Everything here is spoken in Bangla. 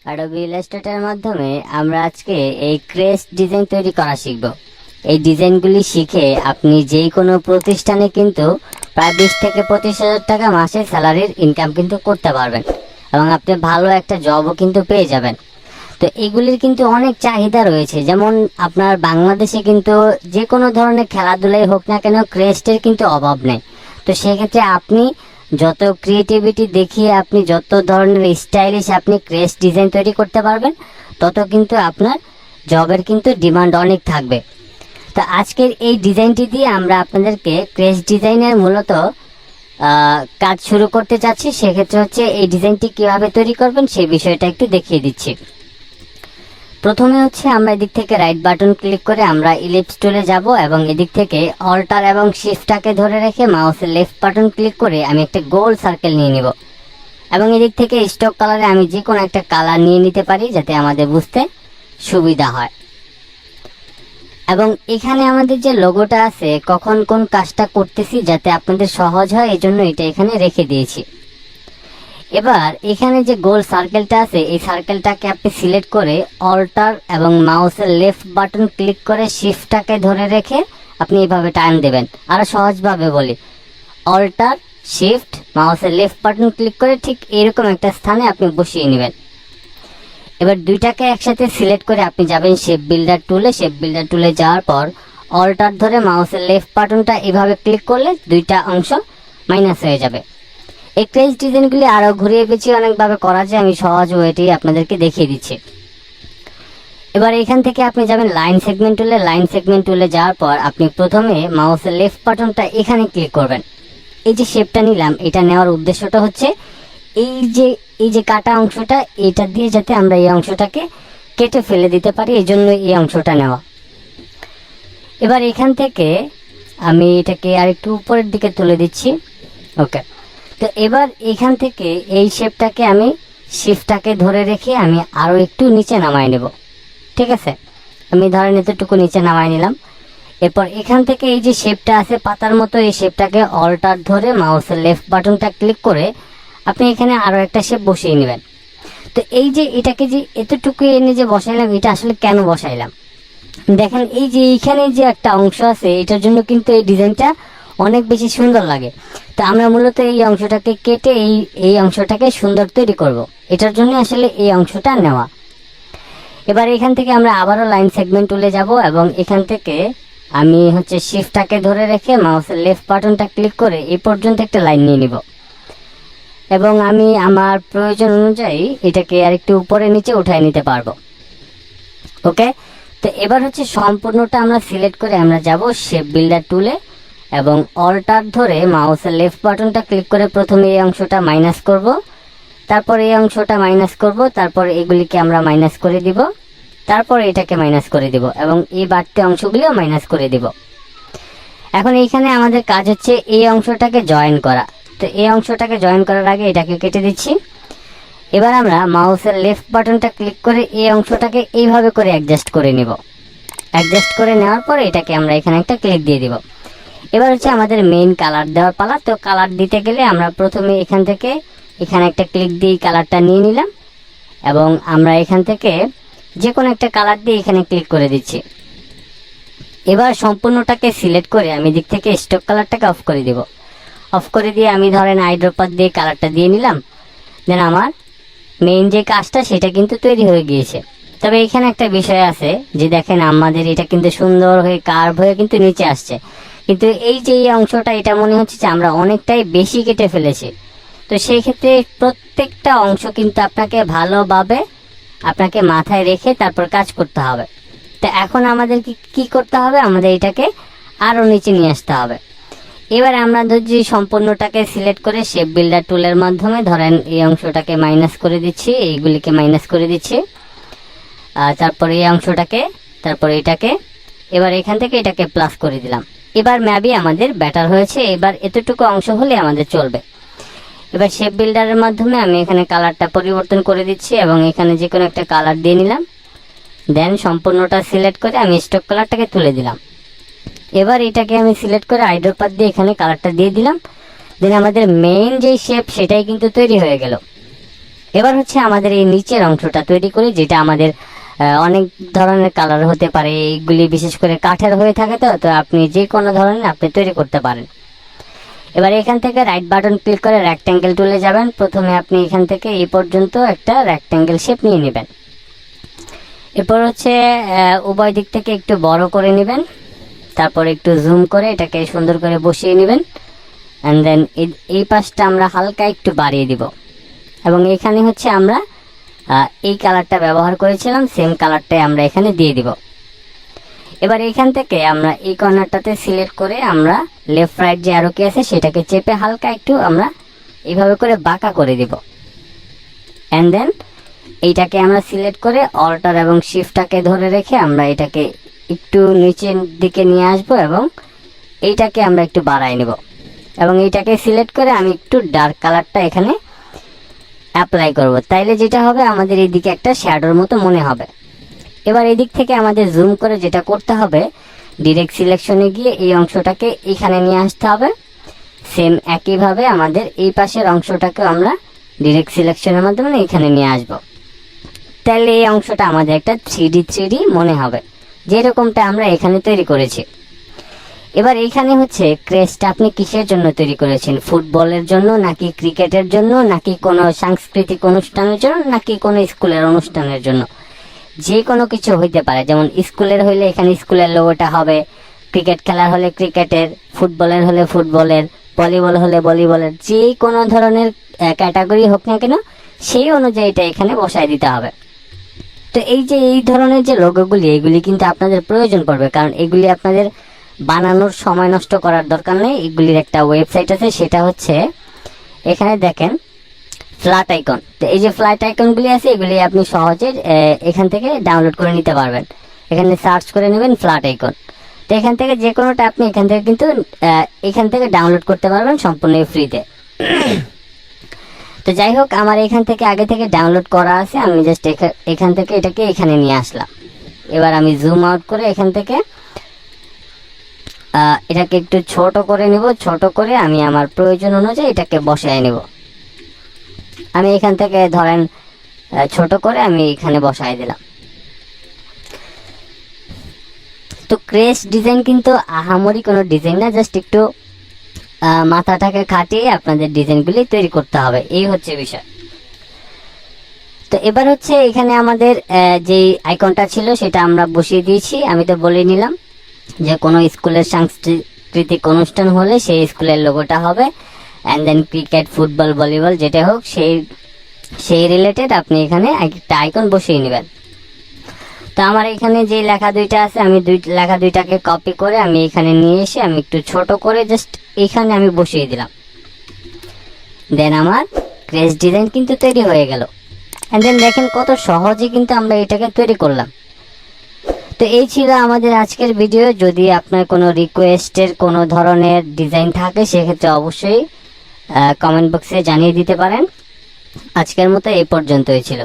অ্যাডোবি ইলাস্ট্রেটরের মাধ্যমে আমরা আজকে এই ক্রেস্ট ডিজাইন তৈরি করা শিখব। এই ডিজাইনগুলি শিখে আপনি যে কোনো প্রতিষ্ঠানে কিন্তু প্রায় 20 থেকে 25,000 টাকা মাসে স্যালারির ইনকাম কিন্তু করতে পারবেন এবং আপনি ভালো একটা জবও কিন্তু পেয়ে যাবেন। তো এগুলির কিন্তু অনেক চাহিদা রয়েছে, যেমন আপনার বাংলাদেশে কিন্তু যে কোনো ধরনের খেলাধুলাই হোক না কেন ক্রেস্টের কিন্তু অভাব নেই। তো সেক্ষেত্রে আপনি যত ক্রিয়েটিভিটি দেখিয়ে আপনি যত ধরনের স্টাইলিশ আপনি ক্রেস্ট ডিজাইন তৈরি করতে পারবেন, তত কিন্তু আপনার জবের কিন্তু ডিমান্ড অনেক থাকবে। তো আজকের এই ডিজাইনটি দিয়ে আমরা আপনাদেরকে ক্রেস্ট ডিজাইনের মূলত কাজ শুরু করতে চাচ্ছি। সেক্ষেত্রে হচ্ছে এই ডিজাইনটি কিভাবে তৈরি করবেন সেই বিষয়টা একটু দেখিয়ে দিচ্ছি। প্রথমে হচ্ছে আমরা এদিক থেকে রাইট বাটন ক্লিক করে আমরা ইলিপস টুলে যাব এবং এদিক থেকে অল্টার এবং শিফটটাকে ধরে রেখে মাউসের লেফট বাটন ক্লিক করে আমি একটা গোল সার্কেল নিয়ে নিব এবং এদিক থেকে স্টক কালারে আমি যে কোনো একটা কালার নিয়ে নিতে পারি যাতে আমাদের বুঝতে সুবিধা হয়। এবং এখানে আমাদের যে লোগোটা আছে কখন কোন কাজটা করতেছি যাতে আপনাদের সহজ হয়, এজন্য এটা এখানে রেখে দিয়েছি। এবার এখানে যে গোল সার্কেলটা আছে এই সার্কেলটাকে আপনি সিলেক্ট করে অল্টার এবং মাউসের লেফট বাটন ক্লিক করে শিফটটাকে ধরে রেখে আপনি এইভাবে টান দেবেন। আর সহজভাবে বলি, অল্টার শিফট মাউসের লেফট বাটন ক্লিক করে ঠিক এরকম একটা স্থানে আপনি বসিয়ে নেবেন। এবার দুইটাকে একসাথে সিলেক্ট করে আপনি যাবেন শেপ বিল্ডার টুলে। শেপ বিল্ডার টুলে যাওয়ার পর অল্টার ধরে মাউসের লেফট বাটনটা এভাবে ক্লিক করলে দুইটা অংশ মাইনাস হয়ে যাবে। এই ক্রেস্ট ডিজাইনগুলি আরও ঘুরিয়ে পেঁচিয়ে অনেকভাবে করা যায়, আমি সহজ ওয়েটি আপনাদেরকে দেখিয়ে দিচ্ছি। এবার এখান থেকে আপনি যাবেন লাইন সেগমেন্ট টুলে। লাইন সেগমেন্ট টুলে যাওয়ার পর আপনি প্রথমে মাউসের লেফট বাটনটা এখানে ক্লিক করবেন। এই যে শেপটা নিলাম, এটা নেওয়ার উদ্দেশ্যটা হচ্ছে এই যে কাটা অংশটা, এটা দিয়ে যাতে আমরা এই অংশটাকে কেটে ফেলে দিতে পারি, এই জন্য এই অংশটা নেওয়া। এবার এখান থেকে আমি এটাকে আর একটু উপরের দিকে তুলে দিচ্ছি। ওকে, তো এবার এখান থেকে এই শেপটাকে আমি শিফটটাকে ধরে রেখে আমি আরও একটু নিচে নামাই নেব। ঠিক আছে, আমি ধরেন এতটুকু নিচে নামাই নিলাম। এরপর এখান থেকে এই যে শেপটা আছে পাতার মতো, এই শেপটাকে অল্টার ধরে মাউসের লেফট বাটনটা ক্লিক করে আপনি এখানে আরও একটা শেপ বসিয়ে নেবেন। তো এই যে এটাকে যে এতটুকু এনে যে বসাইলাম, এটা আসলে কেন বসাইলাম দেখেন, এই যে এইখানে যে একটা অংশ আছে এটার জন্য কিন্তু এই ডিজাইনটা অনেক বেশি সুন্দর লাগে। তো আমরা মূলত এই অংশটাকে কেটে এই অংশটাকে সুন্দর তৈরি করব, এটার জন্য আসলে এই অংশটা নেওয়া। এবার এখান থেকে আমরা আবারও লাইন সেগমেন্ট টুলে যাব এবং এখান থেকে আমি হচ্ছে শিফটটাকে ধরে রেখে মাউসের লেফট বাটনটা ক্লিক করে এই পর্যন্ত একটা লাইন নিয়ে নিব এবং আমি আমার প্রয়োজন অনুযায়ী এটাকে আরেকটু উপরে নিচে উঠায় নিতে পারবো। ওকে, তো এবার হচ্ছে সম্পূর্ণটা আমরা সিলেক্ট করে আমরা যাব শেপ বিল্ডার টুলে এবং অল্টার ধরে মাউসের লেফট বাটনটা ক্লিক করে প্রথমে এই অংশটা মাইনাস করব, তারপর এই অংশটা মাইনাস করব, তারপর এগুলিকে আমরা মাইনাস করে দিব, তারপর এটাকে মাইনাস করে দিব এবং এই বাড়তি অংশগুলিও মাইনাস করে দিব। এখন এইখানে আমাদের কাজ হচ্ছে এই অংশটাকে জয়েন করা। তো এই অংশটাকে জয়েন করার আগে এটাকে কেটে দিচ্ছি। এবার আমরা মাউসের লেফট বাটনটা ক্লিক করে এই অংশটাকে এইভাবে করে অ্যাডজাস্ট করে নিব। অ্যাডজাস্ট করে নেওয়ার পর এটাকে আমরা এখানে একটা ক্লিক দিয়ে দিব। এবার হচ্ছে আমাদের মেইন কালার দেওয়ার পালা। তো কালার দিতে গেলে আমরা প্রথমে এখান থেকে এখানে একটা ক্লিক দিয়ে কালারটা নিয়ে নিলাম এবং আমরা এখান থেকে যে কোনো একটা কালার দিয়ে এখানে ক্লিক করে দিচ্ছি। এবার সম্পূর্ণটাকে সিলেক্ট করে আমি দিক থেকে স্টক কালারটাকে অফ করে দিব। অফ করে দিয়ে আমি ধরেন আইড্রপার দিয়ে কালারটা দিয়ে নিলাম। দেন আমার মেইন যে কাজটা সেটা কিন্তু তৈরি হয়ে গিয়েছে। তবে এখানে একটা বিষয় আছে যে দেখেন আমাদের এটা কিন্তু সুন্দর হয়ে কার্ভ হয়ে কিন্তু নিচে আসছে, কিন্তু এই যে এই অংশটা এটা মনে হচ্ছে যে আমরা অনেকটাই বেশি কেটে ফেলেছি। তো সেই ক্ষেত্রে প্রত্যেকটা অংশ কিন্তু আপনাকে ভালোভাবে আপনাকে মাথায় রেখে তারপর কাজ করতে হবে। তো এখন আমাদের কি করতে হবে, আমাদের এটাকে আরও নিচে নিয়ে আসতে হবে। এবার আমরা যদি সম্পূর্ণটাকে সিলেক্ট করে শেপ বিল্ডার টুলের মাধ্যমে ধরেন এই অংশটাকে মাইনাস করে দিচ্ছি, এইগুলিকে মাইনাস করে দিচ্ছি, তারপর এই অংশটাকে, তারপর এটাকে, এবার এখান থেকে এটাকে প্লাস করে দিলাম। এবার ম্যাবি আমাদের ব্যাটার হয়েছে। এবার এতটুকু অংশ হলে আমাদের চলবে। এবার শেপ বিল্ডারের মাধ্যমে আমি এখানে কালারটা পরিবর্তন করে দিচ্ছি এবং এখানে যে কোনো একটা কালার দিয়ে নিলাম। দেন সম্পূর্ণটা সিলেক্ট করে আমি স্টক কালারটাকে তুলে দিলাম। এবার এটাকে আমি সিলেক্ট করে আইড্রপার দিয়ে এখানে কালারটা দিয়ে দিলাম। দেন আমাদের মেইন যে শেপ সেটাই কিন্তু তৈরি হয়ে গেল। এবার হচ্ছে আমাদের এই নিচের অংশটা তৈরি করি, যেটা আমাদের অনেক ধরনের কালার হতে পারে। এইগুলি বিশেষ করে কাঠের হয়ে থাকে, তো আপনি যে কোনো ধরনের আপনি তৈরি করতে পারেন। এবার এখান থেকে রাইট বাটন ক্লিক করে রেক্ট্যাঙ্গেল টুলে যাবেন। প্রথমে আপনি এখান থেকে এই পর্যন্ত একটা রেক্ট্যাঙ্গেল শেপ নিয়ে নেবেন। এরপর হচ্ছে উভয় দিক থেকে একটু বড় করে নেবেন, তারপর একটু জুম করে এটাকে সুন্দর করে বসিয়ে নেবেন। অ্যান্ড দেন এই পাশটা আমরা হালকা একটু বাড়িয়ে দিব, এবং এখানে হচ্ছে আমরা এই কালারটা ব্যবহার করেছিলাম, সেম কালারটাই আমরা এখানে দিয়ে দিব। এবার এখান থেকে আমরা এই কর্নারটাতে সিলেক্ট করে আমরা লেফট রাইট যে অ্যারো কি আছে সেটাকে চেপে হালকা একটু আমরা এইভাবে করে বাঁকা করে দিব। অ্যান্ড দেন এইটাকে আমরা সিলেক্ট করে অল্টার এবং শিফটটাকে ধরে রেখে আমরা এটাকে একটু নিচের দিকে নিয়ে আসব, এবং এইটাকে আমরা একটু বাড়াই নেব, এবং এইটাকে সিলেক্ট করে আমি একটু ডার্ক কালারটা এখানে অ্যাপ্লাই করব। তাইলে যেটা হবে আমাদের এইদিকে একটা শ্যাডোর মতো মনে হবে। এবার এদিক থেকে আমাদের জুম করে যেটা করতে হবে, ডিরেক্ট সিলেকশনে গিয়ে এই অংশটাকে এখানে নিয়ে আসতে হবে। সেম একইভাবে আমাদের এই পাশের অংশটাকে আমরা ডিরেক্ট সিলেকশনের মাধ্যমে এখানে নিয়ে আসব। তাহলে এই অংশটা আমাদের একটা 3D মনে হবে, যেরকমটা আমরা এখানে তৈরি করেছি। এবার এখানে হচ্ছে ক্রেস্টটা আপনি কিসের জন্য তৈরি করেছেন? ফুটবলের জন্য, নাকি ক্রিকেটের জন্য, নাকি কোনো সাংস্কৃতিক অনুষ্ঠানের জন্য, নাকি কোনো স্কুলের অনুষ্ঠানের জন্য? যে কোনো কিছু হইতে পারে। যেমন স্কুলের হইলে এখানে স্কুলের লোগোটা হবে, ক্রিকেট খেলার হলে ক্রিকেটের, ফুটবলের হলে ফুটবলের, ভলিবল হলে ভলিবলের, যে কোনো ধরনের ক্যাটাগরি হোক না কেন সেই অনুযায়ী এটা এখানে বসায় দিতে হবে। তো এই যে এই ধরনের যে লোগোগুলি, এগুলি কিন্তু আপনাদের প্রয়োজন পড়বে, কারণ এগুলি আপনাদের বানানোর সময় নষ্ট করার দরকার নেই। এগুলির একটা ওয়েবসাইট আছে, সেটা হচ্ছে এখানে দেখেন ফ্ল্যাট আইকন। তো এই যে ফ্ল্যাট আইকনগুলি আছে, এগুলি আপনি সহজে এখান থেকে ডাউনলোড করে নিতে পারবেন। এখানে সার্চ করে নেবেন ফ্ল্যাট আইকন। তো এখান থেকে যে কোনোটা আপনি এখান থেকে কিন্তু এখান থেকে ডাউনলোড করতে পারবেন সম্পূর্ণ ফ্রিতে। তো যাই হোক, আমার এখান থেকে আগে থেকে ডাউনলোড করা আছে, আমি জাস্ট এখান থেকে এটাকে এখানে নিয়ে আসলাম। এবার আমি জুম আউট করে এখান থেকে এটাকে একটু ছোট করে নেব। ছোট করে আমি আমার প্রয়োজন অনুযায়ী এটাকে বসায় নেব। আমি এখান থেকে ধরেন ছোট করে আমি এখানে বসায় দিলাম। তো ক্রেস্ট ডিজাইন কিন্তু আহামরি কোনো ডিজাইন না, জাস্ট একটু মাথাটাকে খাটিয়ে আপনাদের ডিজাইনগুলি তৈরি করতে হবে, এই হচ্ছে বিষয়। তো এবার হচ্ছে এখানে আমাদের যে আইকনটা ছিল সেটা আমরা বসিয়ে দিয়েছি। আমি তো বলে নিলাম যে কোনো স্কুলের সাংস্কৃতিক অনুষ্ঠান হলে সেই স্কুলের লোগোটা হবে, and then cricket, football, volleyball যেটা হোক সেই রিলেটেড আপনি এখানে একটা আইকন বসিয়ে নেবেন। তো আমার এখানে যে লেখা দুইটা আছে, আমি লেখা দুইটাকে কপি করে আমি এখানে নিয়ে এসে আমি একটু ছোট করে জাস্ট এখানে আমি বসিয়ে দিলাম। দেন আমার ক্রেস্ট ডিজাইন কিন্তু তৈরি হয়ে গেল। অ্যান্ড দেন দেখেন কত সহজে কিন্তু আমরা এটাকে তৈরি করলাম। তো এই ছিল আমাদের আজকের ভিডিও। যদি আপনার কোনো রিকোয়েস্টের কোনো ধরনের ডিজাইন থাকে সেক্ষেত্রে অবশ্যই কমেন্ট বক্সে জানিয়ে দিতে পারেন। আজকের মতো এই পর্যন্তই ছিল।